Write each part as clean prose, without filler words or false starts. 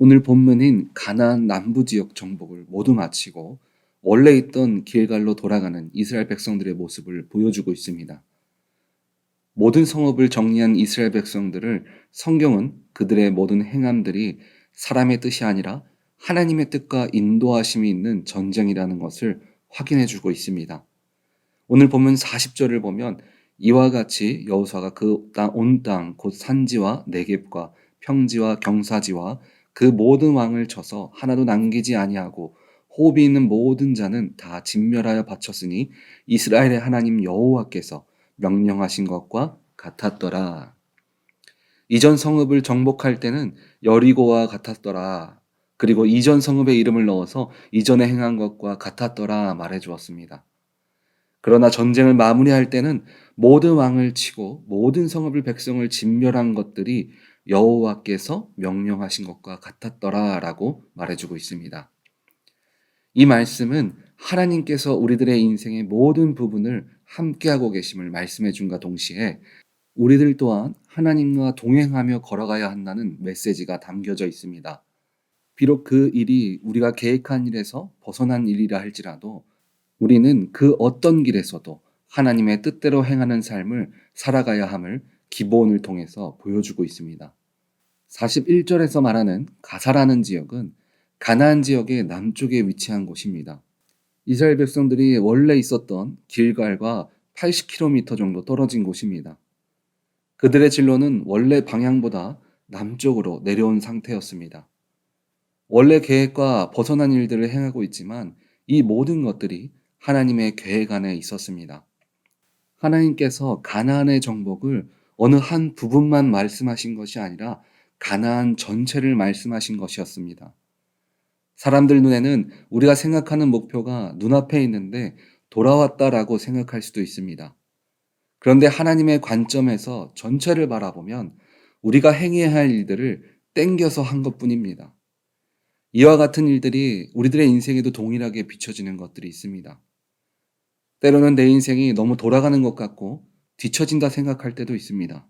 오늘 본문인 가나안 남부 지역 정복을 모두 마치고 원래 있던 길갈로 돌아가는 이스라엘 백성들의 모습을 보여주고 있습니다. 모든 성읍을 정리한 이스라엘 백성들을 성경은 그들의 모든 행함들이 사람의 뜻이 아니라 하나님의 뜻과 인도하심이 있는 전쟁이라는 것을 확인해 주고 있습니다. 오늘 본문 40절을 보면 이와 같이 여호수아가 그 온 땅 곧 산지와 네겝과 평지와 경사지와 그 모든 왕을 쳐서 하나도 남기지 아니하고 호흡이 있는 모든 자는 다 진멸하여 바쳤으니 이스라엘의 하나님 여호와께서 명령하신 것과 같았더라. 이전 성읍을 정복할 때는 여리고와 같았더라. 그리고 이전 성읍의 이름을 넣어서 이전에 행한 것과 같았더라 말해 주었습니다. 그러나 전쟁을 마무리할 때는 모든 왕을 치고 모든 성읍을 백성을 진멸한 것들이 여호와께서 명령하신 것과 같았더라라고 말해주고 있습니다. 이 말씀은 하나님께서 우리들의 인생의 모든 부분을 함께하고 계심을 말씀해 준과 동시에 우리들 또한 하나님과 동행하며 걸어가야 한다는 메시지가 담겨져 있습니다. 비록 그 일이 우리가 계획한 일에서 벗어난 일이라 할지라도 우리는 그 어떤 길에서도 하나님의 뜻대로 행하는 삶을 살아가야 함을 기본을 통해서 보여주고 있습니다. 41절에서 말하는 가사라는 지역은 가나안 지역의 남쪽에 위치한 곳입니다. 이스라엘 백성들이 원래 있었던 길갈과 80km 정도 떨어진 곳입니다. 그들의 진로는 원래 방향보다 남쪽으로 내려온 상태였습니다. 원래 계획과 벗어난 일들을 행하고 있지만 이 모든 것들이 하나님의 계획 안에 있었습니다. 하나님께서 가나안의 정복을 어느 한 부분만 말씀하신 것이 아니라 가나안 전체를 말씀하신 것이었습니다. 사람들 눈에는 우리가 생각하는 목표가 눈앞에 있는데 돌아왔다라고 생각할 수도 있습니다. 그런데 하나님의 관점에서 전체를 바라보면 우리가 행해야 할 일들을 땡겨서 한 것뿐입니다. 이와 같은 일들이 우리들의 인생에도 동일하게 비춰지는 것들이 있습니다. 때로는 내 인생이 너무 돌아가는 것 같고 뒤처진다 생각할 때도 있습니다.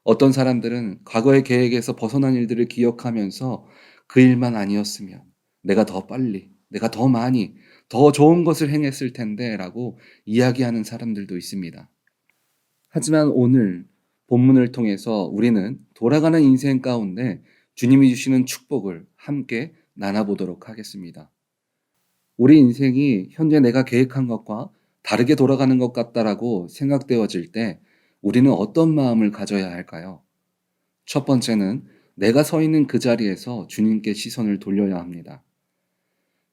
어떤 사람들은 과거의 계획에서 벗어난 일들을 기억하면서 그 일만 아니었으면 내가 더 빨리, 내가 더 많이, 더 좋은 것을 행했을 텐데 라고 이야기하는 사람들도 있습니다. 하지만 오늘 본문을 통해서 우리는 돌아가는 인생 가운데 주님이 주시는 축복을 함께 나눠보도록 하겠습니다. 우리 인생이 현재 내가 계획한 것과 다르게 돌아가는 것 같다라고 생각되어질 때 우리는 어떤 마음을 가져야 할까요? 첫 번째는 내가 서 있는 그 자리에서 주님께 시선을 돌려야 합니다.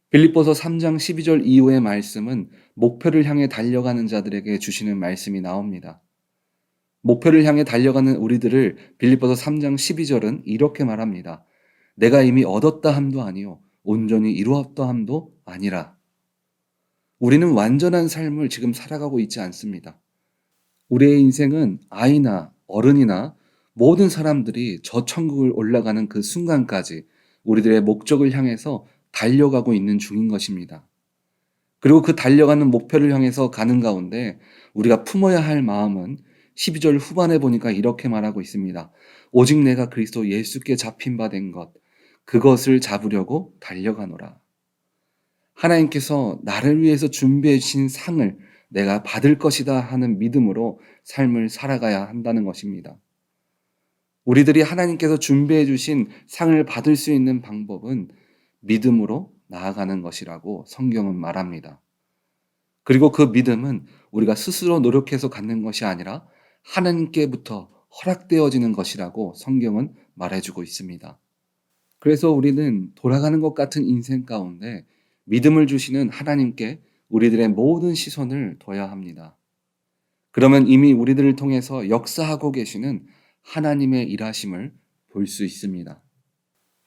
빌립보서 3장 12절 이후의 말씀은 목표를 향해 달려가는 자들에게 주시는 말씀이 나옵니다. 목표를 향해 달려가는 우리들을 빌립보서 3장 12절은 이렇게 말합니다. 내가 이미 얻었다 함도 아니요 온전히 이루었다 함도 아니라. 우리는 완전한 삶을 지금 살아가고 있지 않습니다. 우리의 인생은 아이나 어른이나 모든 사람들이 저 천국을 올라가는 그 순간까지 우리들의 목적을 향해서 달려가고 있는 중인 것입니다. 그리고 그 달려가는 목표를 향해서 가는 가운데 우리가 품어야 할 마음은 12절 후반에 보니까 이렇게 말하고 있습니다. 오직 내가 그리스도 예수께 잡힌 바 된 것, 그것을 잡으려고 달려가노라. 하나님께서 나를 위해서 준비해 주신 상을 내가 받을 것이다 하는 믿음으로 삶을 살아가야 한다는 것입니다. 우리들이 하나님께서 준비해 주신 상을 받을 수 있는 방법은 믿음으로 나아가는 것이라고 성경은 말합니다. 그리고 그 믿음은 우리가 스스로 노력해서 갖는 것이 아니라 하나님께부터 허락되어지는 것이라고 성경은 말해주고 있습니다. 그래서 우리는 돌아가는 것 같은 인생 가운데 믿음을 주시는 하나님께 우리들의 모든 시선을 둬야 합니다. 그러면 이미 우리들을 통해서 역사하고 계시는 하나님의 일하심을 볼 수 있습니다.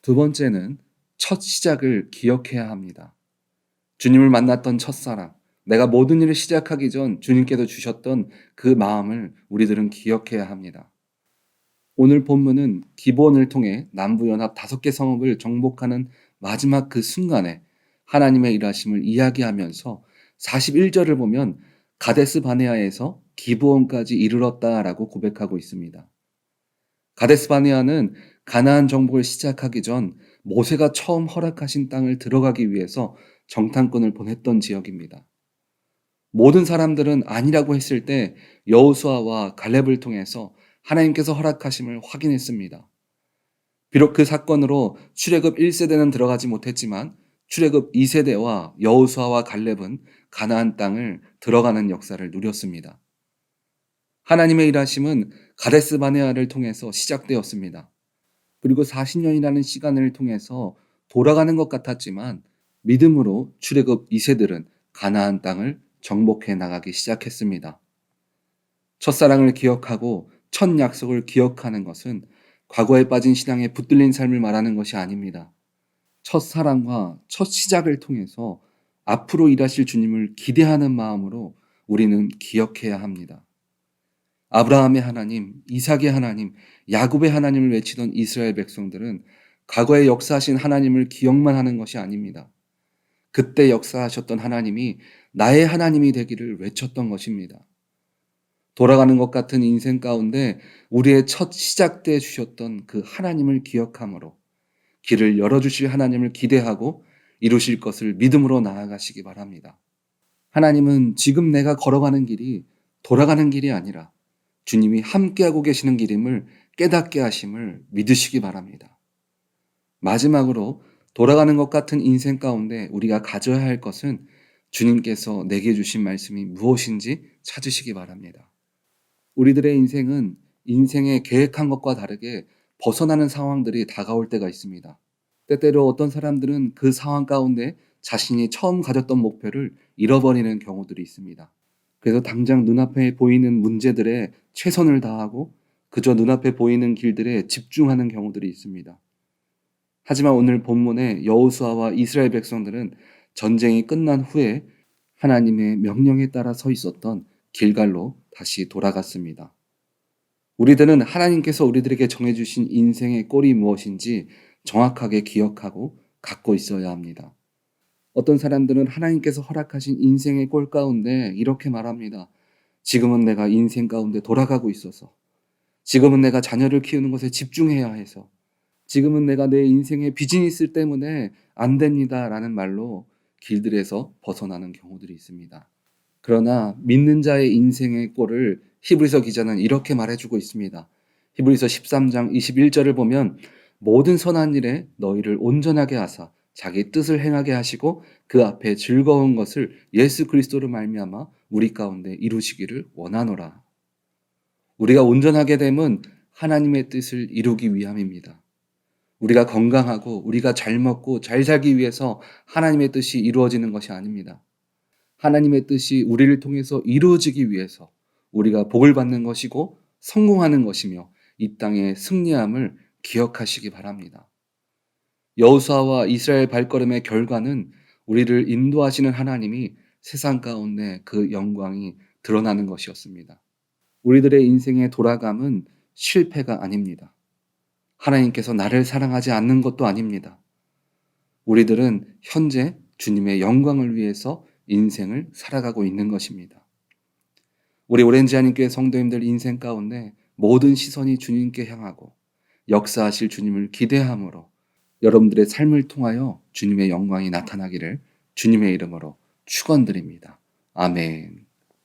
두 번째는 첫 시작을 기억해야 합니다. 주님을 만났던 첫사랑, 내가 모든 일을 시작하기 전 주님께서 주셨던 그 마음을 우리들은 기억해야 합니다. 오늘 본문은 기브온을 통해 남부연합 5개 성읍을 정복하는 마지막 그 순간에 하나님의 일하심을 이야기하면서 41절을 보면 가데스 바네아에서 기브온까지 이르렀다라고 고백하고 있습니다. 가데스 바네아는 가나안 정복을 시작하기 전 모세가 처음 허락하신 땅을 들어가기 위해서 정탐꾼을 보냈던 지역입니다. 모든 사람들은 아니라고 했을 때 여호수아와 갈렙을 통해서 하나님께서 허락하심을 확인했습니다. 비록 그 사건으로 출애굽 1세대는 들어가지 못했지만 출애굽 2세대와 여호수아와 갈렙은 가나안 땅을 들어가는 역사를 누렸습니다. 하나님의 일하심은 가데스 바네아를 통해서 시작되었습니다. 그리고 40년이라는 시간을 통해서 돌아가는 것 같았지만 믿음으로 출애굽 2세들은 가나안 땅을 정복해 나가기 시작했습니다. 첫사랑을 기억하고 첫 약속을 기억하는 것은 과거에 빠진 신앙에 붙들린 삶을 말하는 것이 아닙니다. 첫사랑과 첫 시작을 통해서 앞으로 일하실 주님을 기대하는 마음으로 우리는 기억해야 합니다. 아브라함의 하나님, 이삭의 하나님, 야곱의 하나님을 외치던 이스라엘 백성들은 과거에 역사하신 하나님을 기억만 하는 것이 아닙니다. 그때 역사하셨던 하나님이 나의 하나님이 되기를 외쳤던 것입니다. 돌아가는 것 같은 인생 가운데 우리의 첫 시작 때 주셨던 그 하나님을 기억함으로 길을 열어주실 하나님을 기대하고 이루실 것을 믿음으로 나아가시기 바랍니다. 하나님은 지금 내가 걸어가는 길이 돌아가는 길이 아니라 주님이 함께하고 계시는 길임을 깨닫게 하심을 믿으시기 바랍니다. 마지막으로 돌아가는 것 같은 인생 가운데 우리가 가져야 할 것은 주님께서 내게 주신 말씀이 무엇인지 찾으시기 바랍니다. 우리들의 인생은 인생의 계획한 것과 다르게 벗어나는 상황들이 다가올 때가 있습니다. 때때로 어떤 사람들은 그 상황 가운데 자신이 처음 가졌던 목표를 잃어버리는 경우들이 있습니다. 그래서 당장 눈앞에 보이는 문제들에 최선을 다하고 그저 눈앞에 보이는 길들에 집중하는 경우들이 있습니다. 하지만 오늘 본문의 여호수아와 이스라엘 백성들은 전쟁이 끝난 후에 하나님의 명령에 따라 서 있었던 길갈로 다시 돌아갔습니다. 우리들은 하나님께서 우리들에게 정해주신 인생의 꼴이 무엇인지 정확하게 기억하고 갖고 있어야 합니다. 어떤 사람들은 하나님께서 허락하신 인생의 꼴 가운데 이렇게 말합니다. 지금은 내가 인생 가운데 돌아가고 있어서, 지금은 내가 자녀를 키우는 것에 집중해야 해서, 지금은 내가 내 인생의 비즈니스 때문에 안 됩니다 라는 말로 길들에서 벗어나는 경우들이 있습니다. 그러나 믿는 자의 인생의 꼴을 히브리서 기자는 이렇게 말해주고 있습니다. 히브리서 13장 21절을 보면 모든 선한 일에 너희를 온전하게 하사 자기 뜻을 행하게 하시고 그 앞에 즐거운 것을 예수 그리스도로 말미암아 우리 가운데 이루시기를 원하노라. 우리가 온전하게 됨은 하나님의 뜻을 이루기 위함입니다. 우리가 건강하고 우리가 잘 먹고 잘 살기 위해서 하나님의 뜻이 이루어지는 것이 아닙니다. 하나님의 뜻이 우리를 통해서 이루어지기 위해서 우리가 복을 받는 것이고 성공하는 것이며 이 땅의 승리함을 기억하시기 바랍니다. 여호수아와 이스라엘 발걸음의 결과는 우리를 인도하시는 하나님이 세상 가운데 그 영광이 드러나는 것이었습니다. 우리들의 인생의 돌아감은 실패가 아닙니다. 하나님께서 나를 사랑하지 않는 것도 아닙니다. 우리들은 현재 주님의 영광을 위해서 인생을 살아가고 있는 것입니다. 우리 오렌지 한인교회 성도님들 인생 가운데 모든 시선이 주님께 향하고 역사하실 주님을 기대함으로 여러분들의 삶을 통하여 주님의 영광이 나타나기를 주님의 이름으로 축원드립니다. 아멘.